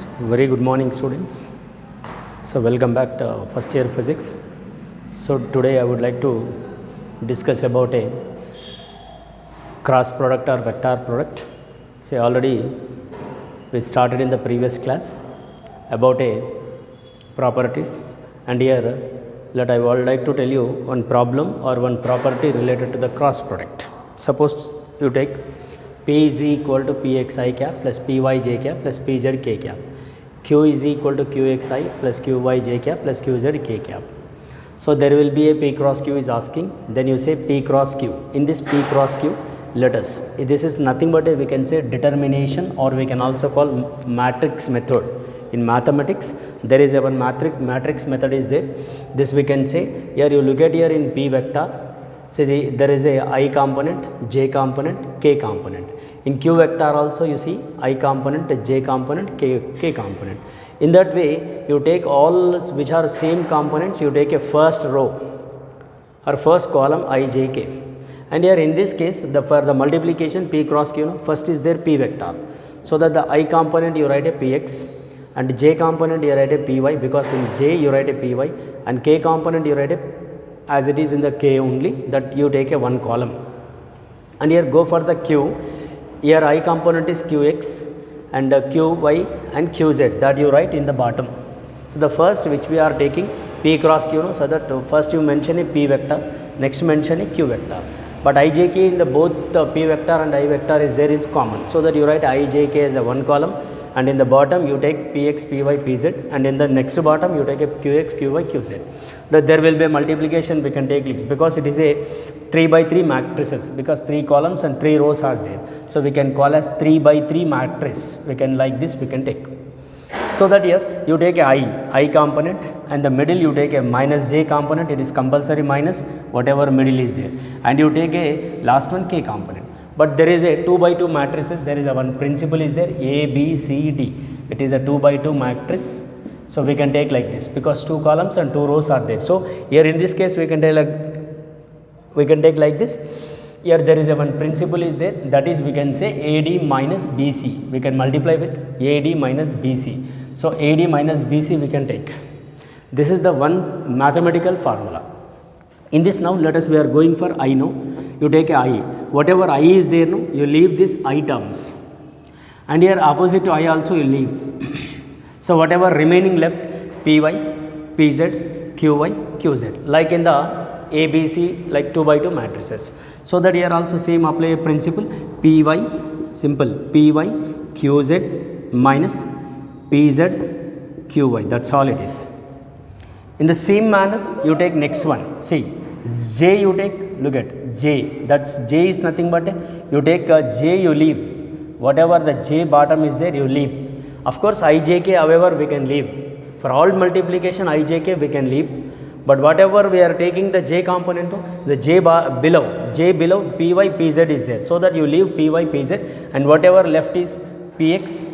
Very good morning, students. So welcome back to first year physics. So today I would like to discuss about a cross product or vector product. So already we started in the previous class about a properties, and here that I would like to tell you one problem or one property related to the cross product. Suppose you take P is equal to Pxi cap plus Pyj cap plus Pz k cap. Q is equal to Qxi plus Qyj cap plus Qz k cap. So there will be a P cross Q is asking, then you say P cross Q. In this P cross Q, let us, this is nothing but we can say determination, or we can also call matrix method. In mathematics, there is a one matrix method is there. This we can say, here you look at here in P vector, say there is a I component, J component, K component. In Q vector also you see I component, J component, K component. In that way, you take all which are same components, you take a first row or first column I, J, K. And here in this case, for the multiplication P cross Q, first is there P vector. So that the I component you write a Px, and J component you write a Py, because in J you write a Py, and K component you write a as it is in the K only, that you take a one column. And here go for the Q, here I component is Qx and Qy and Qz, that you write in the bottom. So the first which we are taking P cross Q, so that first you mention a P vector, next mention a Q vector. But Ijk in the both P vector and I vector is there is common, so that you write Ijk as a one column, and in the bottom you take Px, Py, Pz, and in the next bottom you take a Qx, Qy, Qz. That there will be a multiplication we can take leaks, because it is a 3 by 3 matrices, because 3 columns and 3 rows are there. So we can call as 3 by 3 matrix, we can like this we can take. So that here you take a I component, and the middle you take a minus J component, it is compulsory minus whatever middle is there, and you take a last one K component. But there is a 2 by 2 matrices, there is a one principle is there, A, B, C, D. It is a 2 by 2 matrix. So we can take like this, because 2 columns and 2 rows are there. So here in this case we can take like this. Here there is a one principle is there, that is we can say AD minus BC. We can multiply with AD minus BC. So AD minus BC we can take. This is the one mathematical formula. In this now let us, we are going for I now. You take a I. Whatever I is there now, you leave this I terms. And here opposite to I also you leave. So whatever remaining left, Py, Pz, Qy, Qz, like in the ABC, like 2 by 2 matrices. So that here also same apply a principle, Py, simple, Py, Qz minus Pz, Qy, that's all it is. In the same manner, you take next one, see, J you take, look at J, that's J is nothing but you take a J, you leave, whatever the J bottom is there, you leave. Of course, Ijk, however, we can leave. For all multiplication, Ijk we can leave. But whatever we are taking the J component, the J below, Py, Pz is there. So that you leave Py, Pz, and whatever left is Px,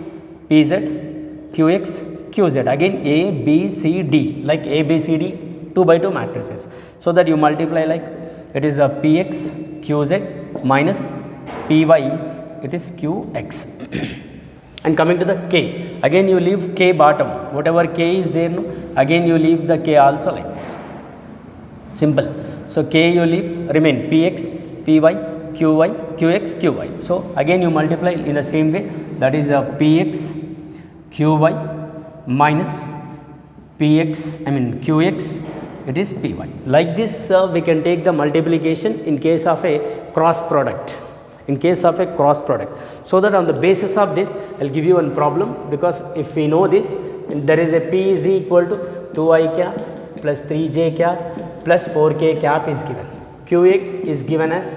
Pz, Qx, Qz. Again A, B, C, D, like A, B, C, D, 2 by 2 matrices. So that you multiply like, it is a Px, Qz minus Py, it is Qx. And coming to the K, again you leave K bottom, whatever K is there, no? Again you leave the K also like this, simple. So K you leave, remain Px, Py, Qy, Qx, Qy. So again you multiply in the same way, that is a Px, Qy minus Qx, it is Py. Like this we can take the multiplication in case of a cross product. In case of a cross product. So that on the basis of this, I will give you one problem, because if we know this, there is a P is equal to 2i cap plus 3j cap plus 4k cap is given. Qa is given as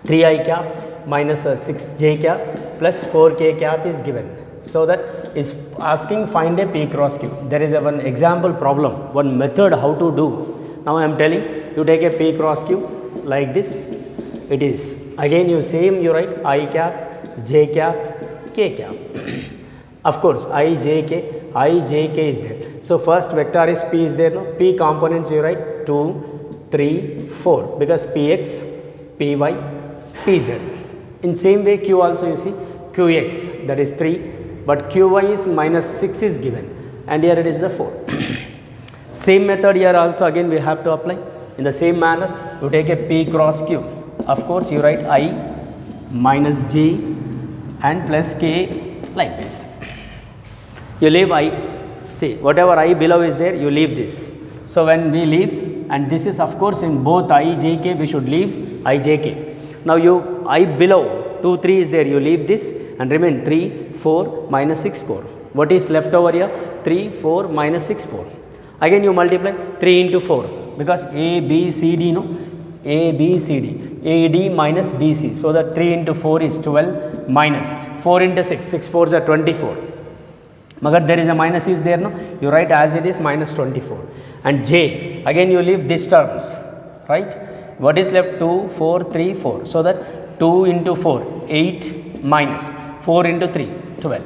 3i cap minus 6j cap plus 4k cap is given. So that is asking find a P cross Q. There is a one example problem, one method how to do. Now I am telling you take a P cross Q like this. It is again you same you write I cap, J cap, K cap. Of course I, J, K is there. So first vector is P is there, no? P components you write 2, 3, 4, because Px, Py, Pz. In same way Q also you see Qx, that is 3, but Qy is minus 6 is given, and here it is the 4. Same method here also again we have to apply. In the same manner, you take a P cross Q. Of course, you write I minus J and plus K like this. You leave I, see whatever I below is there, you leave this. So when we leave, and this is of course in both I, J, K, we should leave I, J, K. Now you I below 2, 3 is there, you leave this and remain 3, 4, minus 6, 4. What is left over here? 3, 4, minus 6, 4. Again you multiply 3 into 4. Because A, B, C, D, no? A, B, C, D. A, D minus B, C. So that 3 into 4 is 12 minus 4 into 6. 6 4s are 24. But there is a minus is there, no? You write as it is minus 24. And J, again you leave these terms, right? What is left? 2, 4, 3, 4. So that 2 into 4, 8 minus 4 into 3, 12.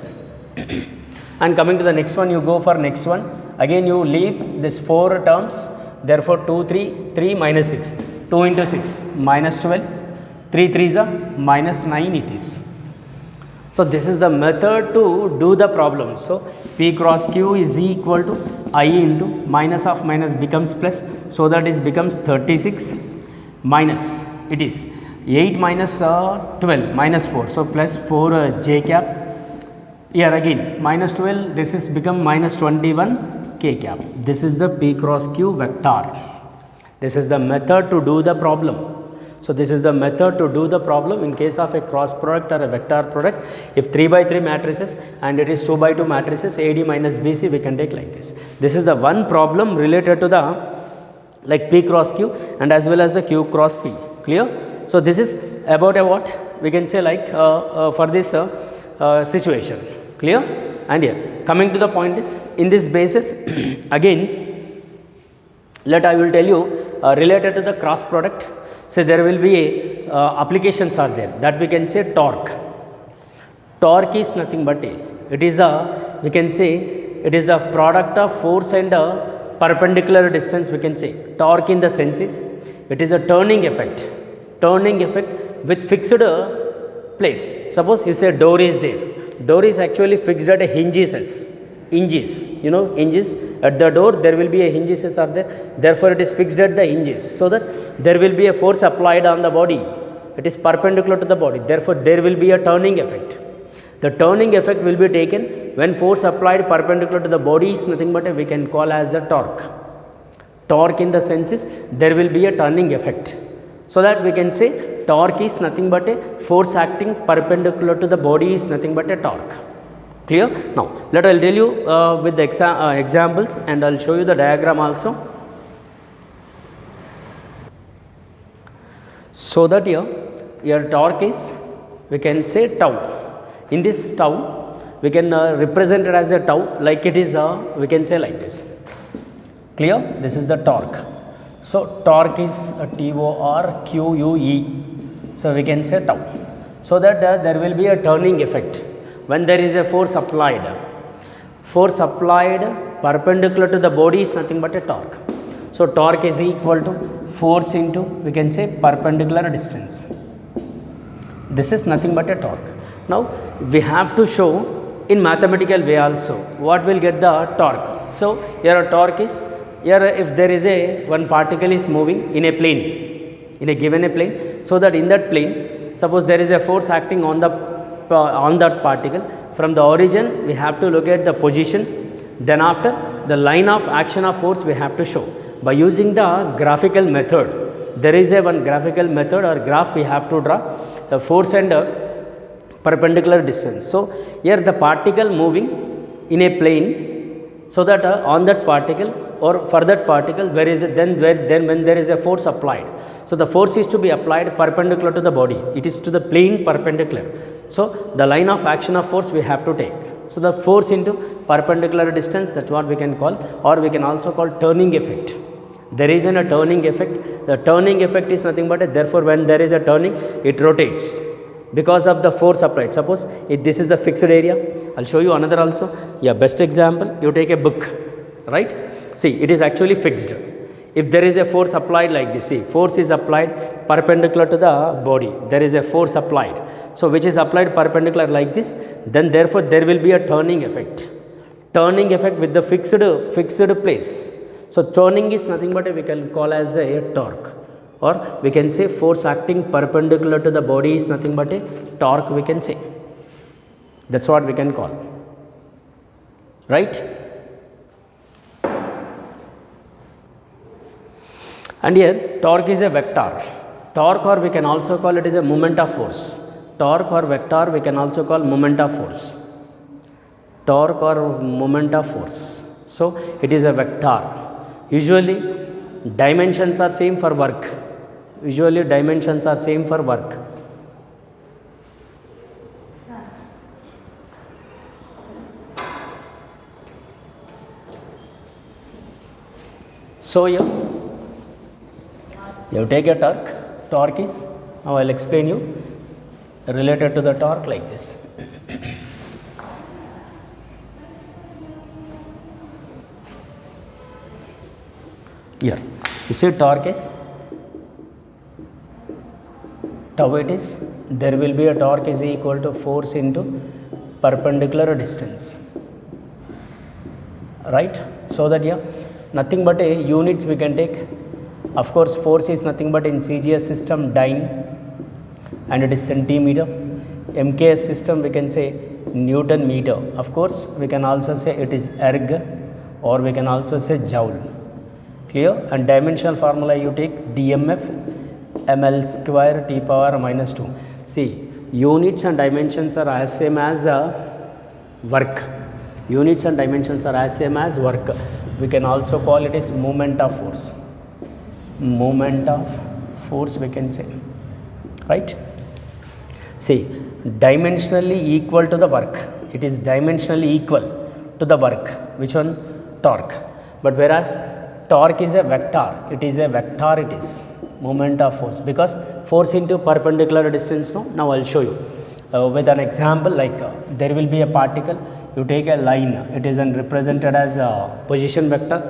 And coming to the next one, you go for next one. Again you leave this 4 terms. Therefore, 2, 3, 3 minus 6, 2 into 6 minus 12, 3 3s are minus 9 it is. So, this is the method to do the problem. So, P cross Q is equal to I into minus of minus becomes plus. So, that is becomes 36 minus it is 8 minus 12 minus 4. So, plus 4 J cap. Here again minus 12, this is become minus 21 K cap. This is the P cross Q vector. This is the method to do the problem. So, this is the method to do the problem in case of a cross product or a vector product. If 3 by 3 matrices and it is 2 by 2 matrices, AD minus BC, we can take like this. This is the one problem related to the like P cross Q and as well as the Q cross P. Clear? So, this is about a what we can say like for this situation. Clear? And here coming to the point is in this basis again I will tell you related to the cross product. So, there will be a applications are there that we can say torque. Torque is nothing but it is a we can say it is the product of force and a perpendicular distance we can say. Torque in the sense is it is a turning effect with fixed place. Suppose you say door is there. Door is actually fixed at a hinges, you know, hinges at the door there will be a hinges are there, therefore it is fixed at the hinges, so that there will be a force applied on the body, it is perpendicular to the body, therefore there will be a turning effect. The turning effect will be taken when force applied perpendicular to the body is nothing but we can call as the torque. Torque in the sense is there will be a turning effect, so that we can say torque is nothing but a force acting perpendicular to the body is nothing but a torque. Clear? Now, I will tell you with the examples and I will show you the diagram also. So that here torque is we can say tau. In this tau we can represent it as a tau like it is we can say like this. Clear? This is the torque. So, torque is TORQUE. So, we can say tau. So, that there will be a turning effect when there is a force applied. Force applied perpendicular to the body is nothing but a torque. So, torque is equal to force into we can say perpendicular distance. This is nothing but a torque. Now, we have to show in mathematical way also what will get the torque. So, here a torque is here if there is a one particle is moving in a plane, in a given a plane, so that in that plane suppose there is a force acting on that particle, from the origin we have to look at the position, then after the line of action of force we have to show by using the graphical method. There is a one graphical method or graph we have to draw the force and perpendicular distance. So, here the particle moving in a plane, so that on that particle or for that particle where is it then when there is a force applied. So, the force is to be applied perpendicular to the body, it is to the plane perpendicular. So, the line of action of force we have to take. So, the force into perpendicular distance, that is what we can call, or we can also call turning effect. There is a turning effect. The turning effect is nothing but therefore when there is a turning it rotates because of the force applied. Suppose if this is the fixed area, I will show you another also. Yeah, best example, you take a book, right? See, it is actually fixed. If there is a force applied like this, see, force is applied perpendicular to the body, there is a force applied. so which is applied perpendicular like this, then therefore there will be a turning effect with the fixed place. So turning is nothing but we can call as a torque, or we can say force acting perpendicular to the body is nothing but a torque, we can say. That's what we can call, right? And here torque is a vector. Torque, or we can also call it is a moment of force. Torque or vector we can also call moment of force. Torque or moment of force. So it is a vector. Usually dimensions are same for work. Usually dimensions are same for work. So here you take a torque. Torque is, now I will explain you related to the torque like this. Here you see torque is tau, it is, there will be a torque is equal to force into perpendicular distance, right? So that here nothing but a units we can take. Of course force is nothing but in CGS system dyne and it is centimeter. MKS system we can say Newton meter. Of course we can also say it is erg, or we can also say joule. Clear? And dimensional formula you take DMF ml square t power minus 2. See, units and dimensions are as same as work. Units and dimensions are as same as work. We can also call it as moment of force. Moment of force we can say, right? See, dimensionally equal to the work. It is dimensionally equal to the work. Which one? Torque. But whereas torque is a vector, it is a vector, it is moment of force, because force into perpendicular distance. No, now I will show you with an example. Like there will be a particle, you take a line, it is represented as a position vector.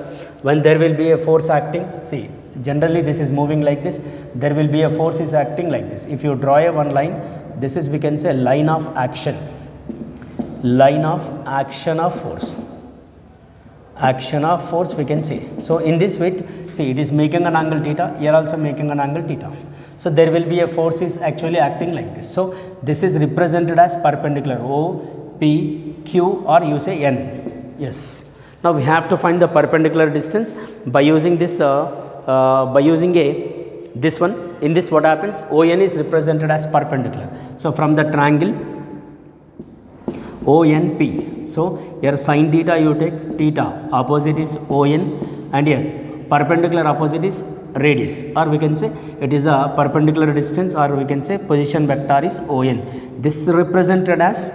When there will be a force acting, see, generally this is moving like this, there will be a force is acting like this. If you draw a one line, this is we can say line of action of force. Action of force we can say. So in this way, see, it is making an angle theta, here also making an angle theta. So there will be a force is actually acting like this. So this is represented as perpendicular, O, P, Q, or you say N. Yes. Now we have to find the perpendicular distance by using this, this one. In this what happens? ON is represented as perpendicular. So from the triangle ONP. So here sin theta you take, theta opposite is ON, and here perpendicular opposite is radius, or we can say it is a perpendicular distance, or we can say position vector is ON. This is represented as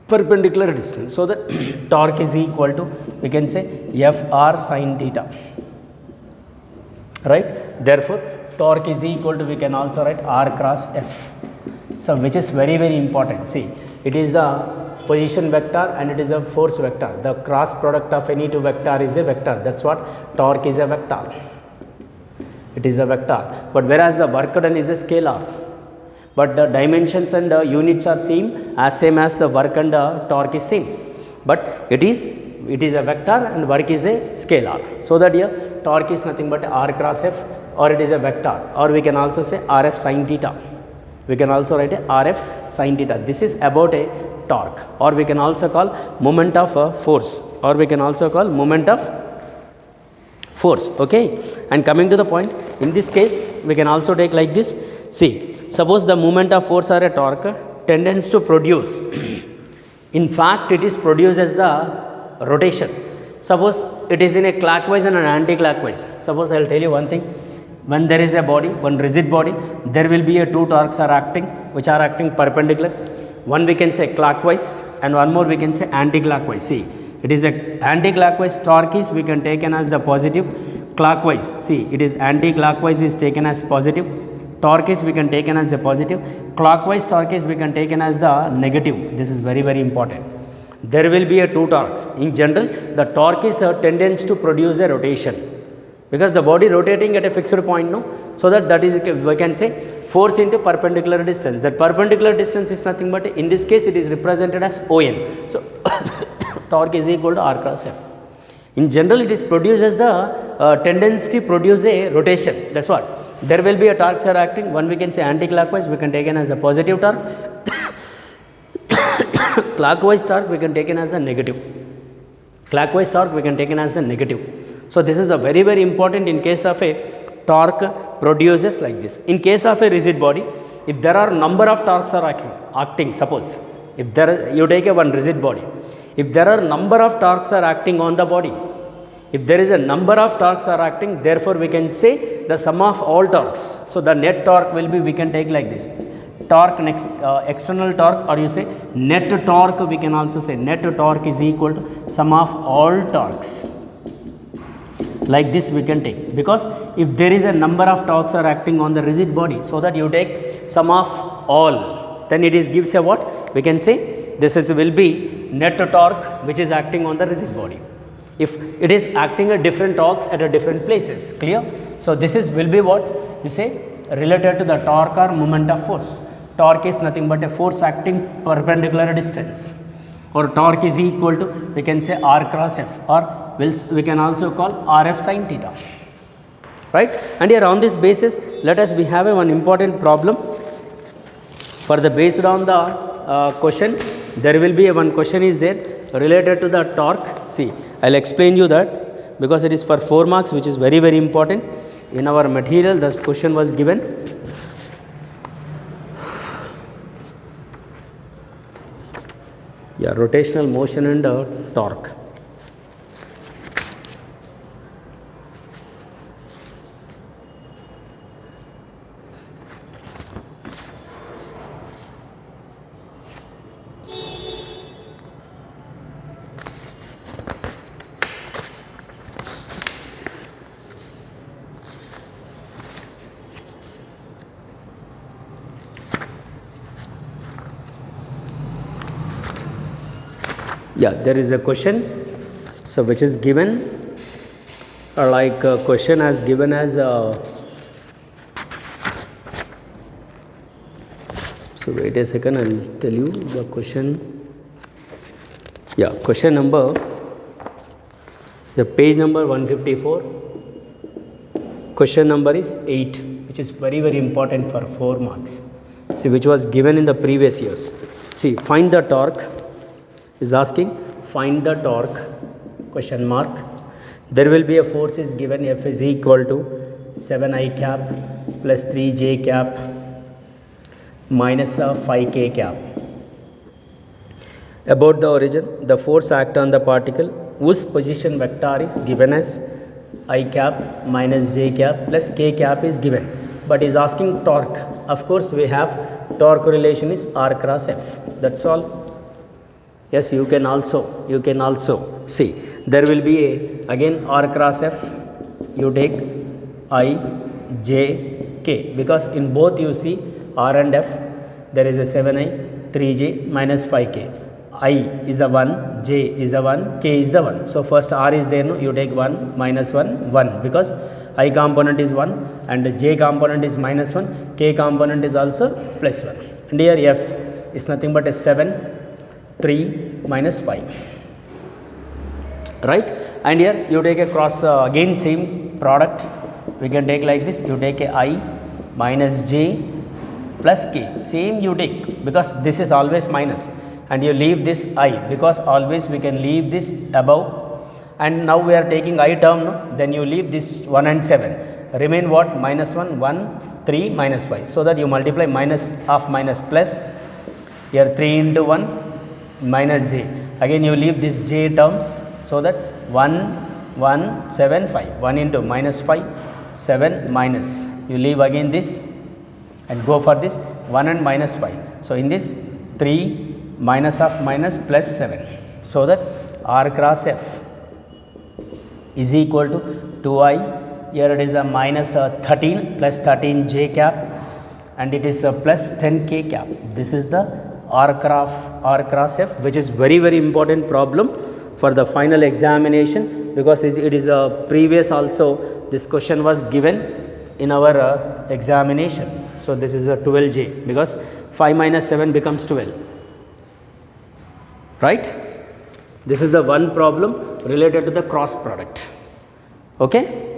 perpendicular distance. So the torque is equal to, we can say FR sin theta, right? Therefore torque is equal to, we can also write R cross F. So which is very very important. See, it is the position vector and it is a force vector. The cross product of any two vector is a vector. That's what torque is a vector. It is a vector. But whereas the work done is a scalar. But the dimensions and units are same as the work and torque is same. But it is a vector and work is a scalar. So that here torque is nothing but R cross F, or it is a vector, or we can also say RF sin theta. We can also write a RF sin theta. This is about a torque, or we can also call moment of force, or we can also call moment of force. Okay. And coming to the point, in this case we can also take like this. See, suppose the moment of force or a torque tends to produce, in fact it is produced as the rotation. Suppose it is in a clockwise and an anti-clockwise. Suppose I will tell you one thing. When there is a body, one rigid body, there will be a two torques are acting, which are acting perpendicular. One we can say clockwise and one more we can say anti-clockwise. See, it is a anti-clockwise torque is we can taken as the positive. Clockwise, see, it is anti-clockwise is taken as positive. Torque is we can taken as the positive. Clockwise torque is we can taken as the negative. This is very very important. There will be a two torques. In general, the torque is a tendency to produce a rotation, because the body rotating at a fixed point, no, so that is we can say force into perpendicular distance. That perpendicular distance is nothing but, in this case it is represented as ON. So torque is equal to R cross F. In general, it is produces the tendency to produce a rotation. That's what. There will be a torques are acting. One we can say anti-clockwise, we can take it as a positive torque. Clockwise torque we can take it as a negative. Clockwise torque we can take it as the negative. So this is the very, very important in case of a torque produces like this. In case of a rigid body, if there are number of torques are acting, suppose if there you take a one rigid body, if there are number of torques are acting on the body, if there is a number of torques are acting, therefore we can say the sum of all torques. So the net torque will be, we can take like this, torque next external torque, or you say net torque, we can also say net torque is equal to sum of all torques. Like this we can take, because if there is a number of torques are acting on the rigid body, so that you take sum of all, then it is gives a what, we can say this is will be net torque which is acting on the rigid body. If it is acting at different torques at a different places, clear? So this is will be what you say related to the torque or moment of force. Torque is nothing but a force acting perpendicular distance, or torque is equal to, we can say R cross F, or we can also call RF sin theta, right? And here on this basis, let us we have a one important problem for the based on the question. There will be a one question is there related to the torque. See, I'll explain you that, because it is for 4 marks, which is very, very important. In our material, the question was given. Yeah, rotational motion and torque. Yeah, there is a question, so which is given like a question as given as so wait a second, I'll tell you the question. Yeah, question number, the page number 154, question number is 8, which is very, very important for 4 marks. See, which was given in the previous years. See, find the torque is asking, find the torque, question mark. There will be a force is given, F is equal to 7I cap plus 3J cap minus 5K cap. About the origin, the force act on the particle whose position vector is given as I cap minus J cap plus K cap is given, but is asking torque. Of course, we have torque relation is R cross F. That's all. Yes, you can also see there will be a again R cross F, you take I, J, K, because in both you see R and F there is a 7I, 3J minus 5K. I is a 1, J is a 1, K is the 1. So first R is there, no? You take 1 minus 1, 1, because I component is 1 and J component is minus 1, K component is also plus 1. And here F is nothing but a 7, 3 minus 5, right? And here you take a cross again same product, we can take like this, you take a I minus J plus K, same you take, because this is always minus, and you leave this I, because always we can leave this above, and now we are taking I term, no? Then you leave this 1 and 7, remain what, minus 1, 1, 3 minus 5, so that you multiply minus of minus plus, here 3 into 1 minus J, again you leave this J terms, so that 1, 1, 7, 5, 1 into minus 5, 7 minus, you leave again this and go for this 1 and minus 5. So in this 3 minus of minus plus 7, so that R cross F is equal to 2I, here it is a minus 13 plus 13 J cap, and it is a plus 10 K cap. This is the R cross F, which is very, very important problem for the final examination, because it is a previous also this question was given in our examination. So this is a 12j because 5 minus 7 becomes 12. Right? This is the one problem related to the cross product. Okay?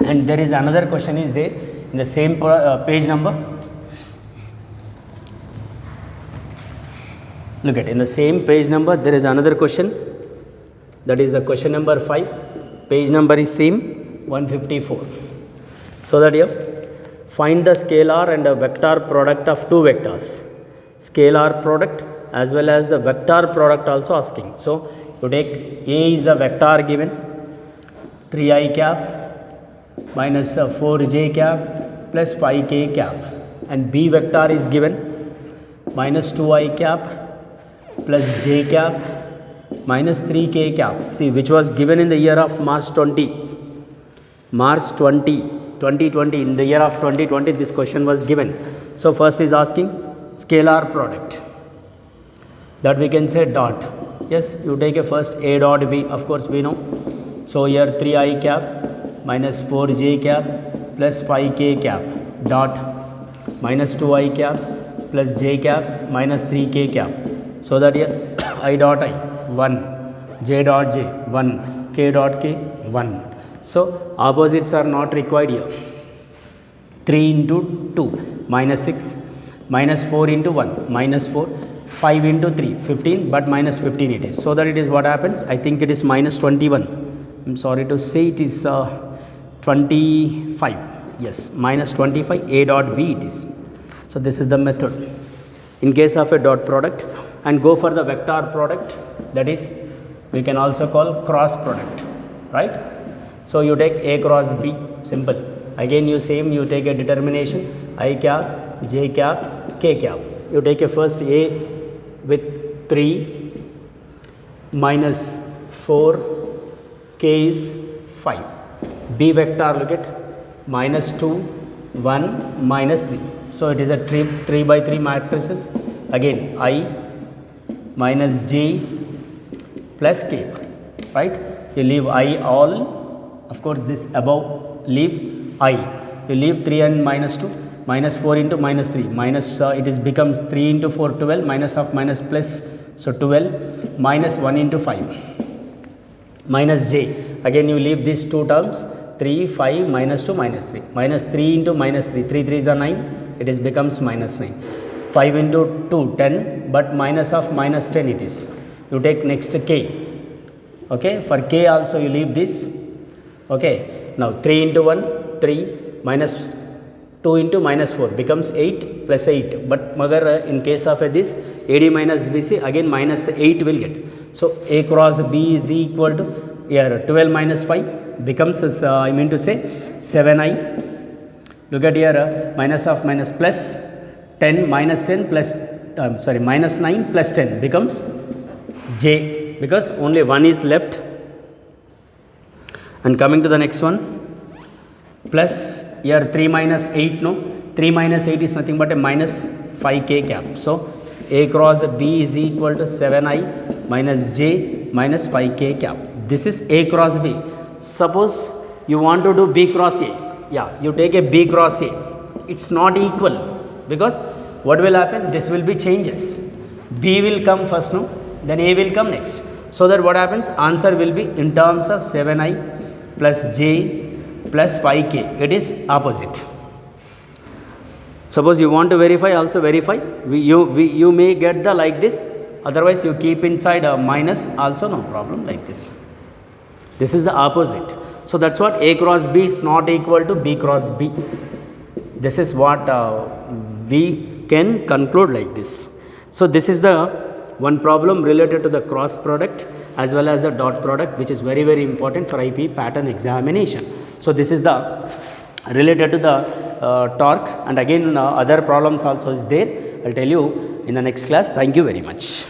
And there is another question is there in the same page number. Look at in the same page number there is another question, that is the question number 5, page number is same 154. So that here find the scalar and a vector product of two vectors, scalar product as well as the vector product also asking. So you take A is a vector given 3i cap minus 4j cap plus 5k cap, and B vector is given minus 2i cap plus j cap minus 3k cap. See, which was given in the year of March 2020, in the year of 2020 this question was given. So first is asking scalar product, that we can say dot. Yes, you take a first A dot B, of course we know. So here 3i cap minus 4j cap plus 5k cap dot minus 2i cap plus j cap minus 3k cap. So that here I dot I 1, j dot j 1, k dot k 1. So opposites are not required here. 3 into 2 minus 6, minus 4 into 1 minus 4, 5 into 3 15, but minus 15 it is. So that it is what happens, I think it is minus 21. I am sorry to say it is 25. Yes, minus 25 A dot B it is. So this is the method in case of a dot product. And go for the vector product, that is we can also call cross product, right? So you take A cross B, simple. Again you take a determination I cap, j cap, k cap. You take a first A with 3 minus 4, k is 5. B vector, look at minus 2, 1, minus 3. So it is a 3 by 3 matrices. Again I minus j plus k, right? You leave I all, of course this above leave I, you leave 3 and minus 2, minus 4 into minus 3, minus it is becomes 3 into 4 12, minus of minus plus, so 12 minus 1 into 5 minus j, again you leave these two terms 3 5 minus 2 minus 3, minus 3 into minus 3, 3 3s are 9, it is becomes minus 9. 5 into 2 10, but minus of minus 10 it is. You take next k, okay, for k also you leave this, okay. Now 3 into 1 3 minus 2 into minus 4 becomes 8 plus 8, but magar in case of this AD minus BC again minus 8 will get. So A cross B is equal to here 12 minus 5 becomes I mean to say 7i. Look at here minus of minus plus 10 minus 10 plus minus 9 plus 10 becomes j, because only one is left. And coming to the next one, plus here 3 minus 8, no, 3 minus 8 is nothing but a minus 5k cap. So A cross B is equal to 7i minus j minus 5k cap. This is A cross B. Suppose you want to do B cross A, yeah, you take a B cross A, it's not equal, because what will happen, this will be changes, B will come first, no, then A will come next. So that what happens, answer will be in terms of 7i plus j plus 5k, it is opposite. Suppose you want to verify, also verify, you may get the like this, otherwise you keep inside a minus also, no problem, like this. This is the opposite. So that's what A cross B is not equal to B cross B. This is what we can conclude like this. So this is the one problem related to the cross product as well as the dot product, which is very very important for IP pattern examination. So this is the related to the torque, and again other problems also is there. I'll tell you in the next class. Thank you very much.